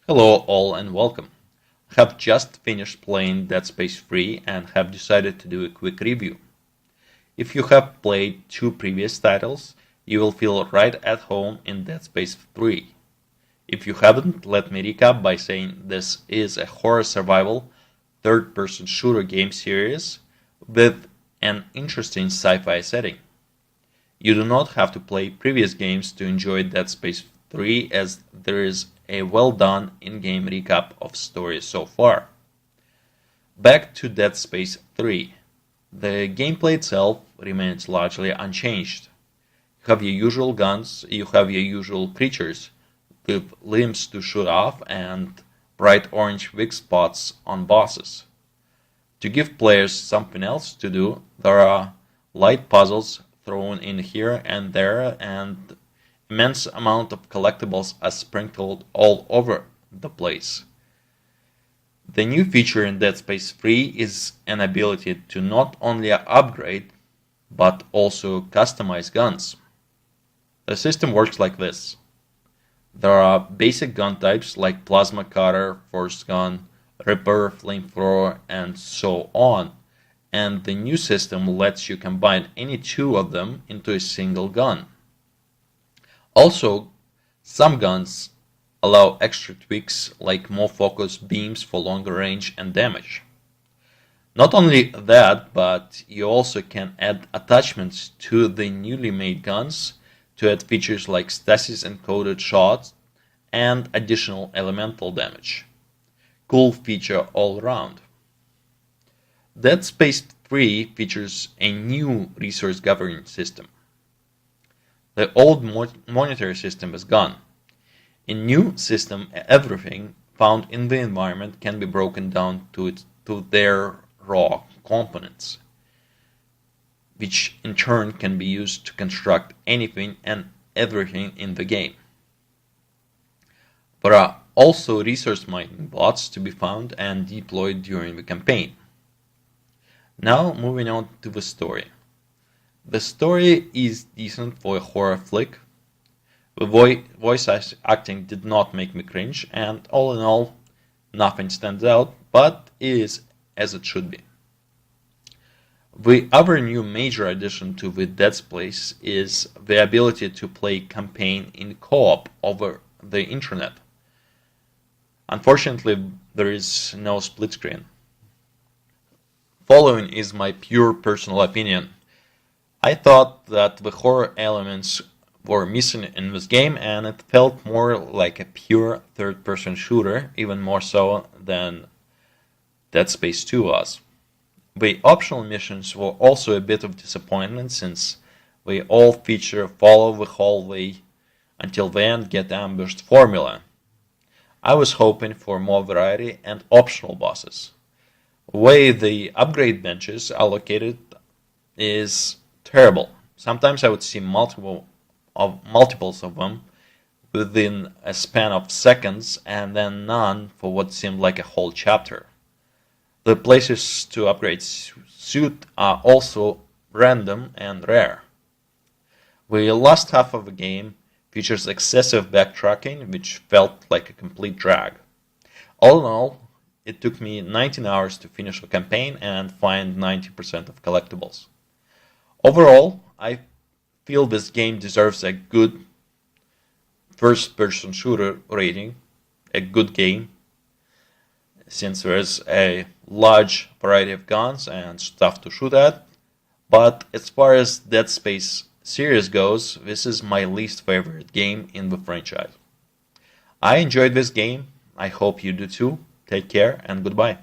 Hello all and welcome. I have just finished playing Dead Space 3 and have decided to do a quick review. If you have played two previous titles, you will feel right at home in Dead Space 3. If you haven't, let me recap by saying this is a horror survival third-person shooter game series with an interesting sci-fi setting. You do not have to play previous games to enjoy Dead Space 3 as there is a well-done in-game recap of story so far. Back to Dead Space 3. The gameplay itself remains largely unchanged. You have your usual guns, you have your usual creatures with limbs to shoot off and bright orange weak spots on bosses. To give players something else to do, there are light puzzles thrown in here and there, and immense amount of collectibles are sprinkled all over the place. The new feature in Dead Space 3 is an ability to not only upgrade, but also customize guns. The system works like this. There are basic gun types like plasma cutter, force gun, ripper, flamethrower, and so on, and the new system lets you combine any two of them into a single gun. Also, some guns allow extra tweaks like more focused beams for longer range and damage. Not only that, but you also can add attachments to the newly made guns to add features like stasis encoded shots and additional elemental damage. Cool feature all around. Dead Space 3 features a new resource gathering system. The old monetary system is gone. In new system, everything found in the environment can be broken down to their raw components, which in turn can be used to construct anything and everything in the game. There are also resource mining bots to be found and deployed during the campaign. Now moving on to the story. The story is decent for a horror flick. The voice acting did not make me cringe, and all in all, nothing stands out, but is as it should be. The other new major addition to the Dead Space is the ability to play campaign in co-op over the internet. Unfortunately, there is no split screen. Following is my pure personal opinion. I thought that the horror elements were missing in this game, and it felt more like a pure third-person shooter, even more so than Dead Space 2 was. The optional missions were also a bit of disappointment, since they all feature follow the hallway until the end get ambushed formula. I was hoping for more variety and optional bosses. The way the upgrade benches are located is terrible. Sometimes I would see multiples of them within a span of seconds, and then none for what seemed like a whole chapter. The places to upgrade suit are also random and rare. The last half of the game features excessive backtracking, which felt like a complete drag. All in all, it took me 19 hours to finish the campaign and find 90% of collectibles. Overall, I feel this game deserves a good first-person shooter rating, a good game, since there is a large variety of guns and stuff to shoot at. But as far as Dead Space series goes, this is my least favorite game in the franchise. I enjoyed this game. I hope you do too. Take care and goodbye.